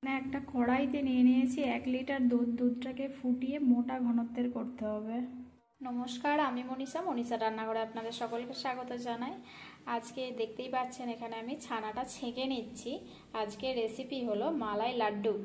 একটা কড়াইতে নিয়ে নিয়েছি 1 লিটার দুধ। দুধটাকে ফুটিয়ে মোটা ঘনত্বের করতে হবে। নমস্কার, আমি মনীষা রান্নাঘরে আপনাদের সকলকে স্বাগত জানাই। আজকে দেখতেই পাচ্ছেন এখানে আমি ছানাটা ছেঁকে নিচ্ছি। আজকের রেসিপি হলো মালাই লাড্ডু।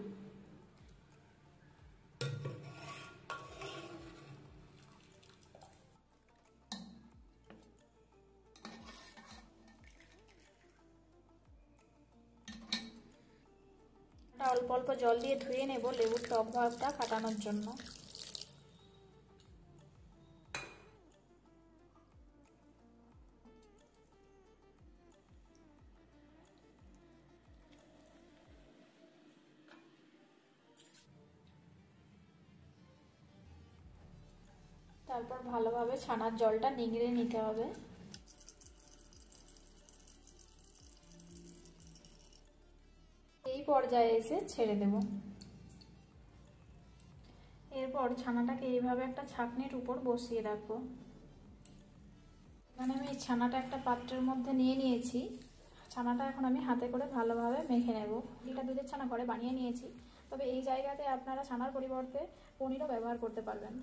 অল্প অল্প জল দিয়ে ধুয়ে নেব লেবুর টক ভাবটা কাটানোর জন্য। তারপর ভালোভাবে ছানার জলটা নিংড়ে নিতে হবে। এই পর্যায়ে এসে ছেড়ে দেব। এরপর ছানাটাকে এইভাবে একটা ছাঁকনির উপর বসিয়ে রাখবো। এখানে আমি ছানাটা একটা পাত্রের মধ্যে নিয়ে নিয়েছি। ছানাটা এখন আমি হাতে করে ভালোভাবে মেখে নেব। এটা দুধের ছানা ঘরে বানিয়ে নিয়েছি, তবে এই জায়গাতে আপনারা ছানার পরিবর্তে পনিরও ব্যবহার করতে পারেন।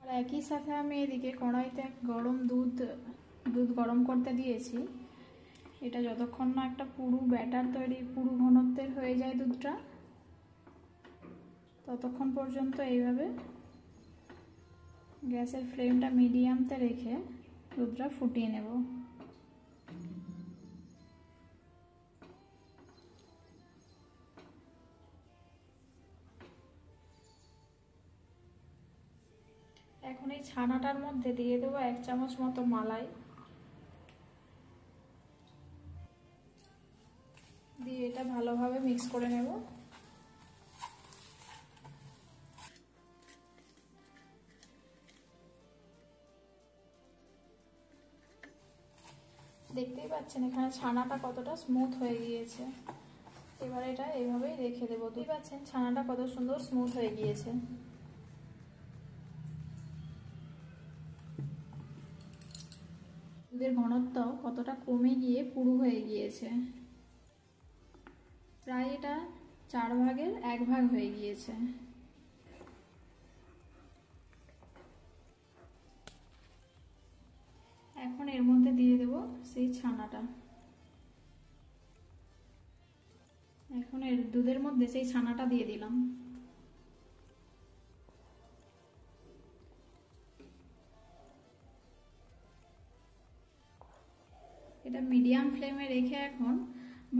আর একই সাথে আমি এদিকে কড়াইতে গরম দুধ গরম করতে দিয়েছি। এটা যতক্ষণ না একটা পুরো ব্যাটার তৈরি, পুরো ঘনত্বের হয়ে যায় দুধটা, ততক্ষণ পর্যন্ত এইভাবে গ্যাসের ফ্লেমটা মিডিয়ামতে রেখে দুধটা ফুটিয়ে নেব। এখন এই ছানাটার মধ্যে দিয়ে দেবো 1 চামচ মতো মালাই, দিয়ে এটা ভালোভাবে মিক্স করে নেব। দেখতেই পাচ্ছেন এখানে ছানাটা কতটা স্মুথ হয়ে গিয়েছে। এবার এটা এইভাবেই রেখে দেবো। দেখতেই পাচ্ছেন ছানাটা কত সুন্দর স্মুথ হয়ে গিয়েছে। দুধের ঘনত্ব কতটা কমে গিয়ে পুরু হয়ে গিয়েছে। প্রায় এটা 4 ভাগের 1 ভাগ হয়ে গিয়েছে। এখন এর মধ্যে দিয়ে দেব সেই ছানাটা। এখন এর দুধের মধ্যে সেই ছানাটা দিয়ে দিলাম। এটা মিডিয়াম ফ্লেমে রেখে এখন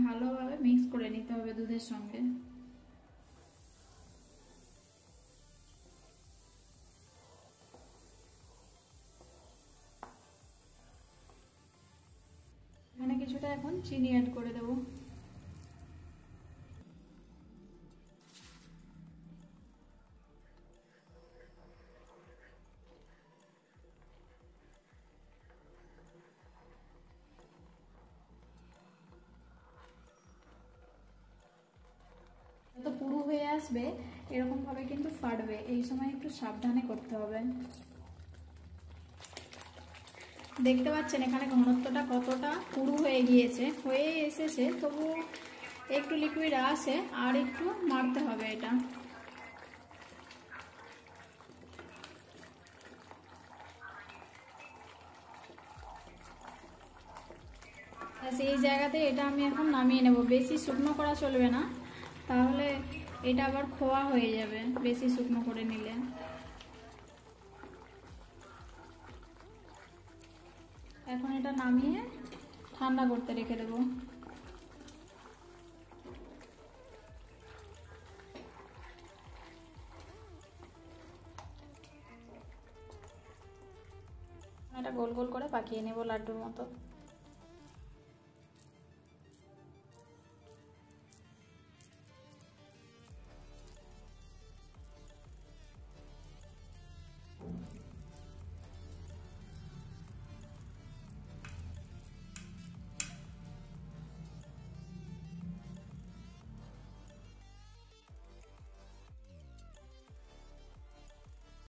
ভালোভাবে মিক্স করে নিতে হবে দুধের সঙ্গে। এখানে কিছুটা এখন চিনি অ্যাড করে দেব। যত পুরু হয়ে আসবে এরকম ভাবে কিন্তু ফাটবে, এই সময় একটু সাবধানে করতে হবে। দেখতে পাচ্ছেন এখানে ঘনত্বটা কতটা পুরু হয়ে গিয়েছে, হয়ে এসেছে, তবু একটু লিকুইড আছে, আর একটু মারতে হবে এটা। এই জায়গাতে এটা আমি এখন নামিয়ে নেব। বেশি শুকনো করা চলবে না, তাহলে এটা আবার খোয়া হয়ে যাবে বেশি শুকনো করে নিলে। এখন এটা নামিয়ে ঠান্ডা করতে রেখে দেব। এটা গোল গোল করে পাকিয়ে নেব লাড্ডুর মতো।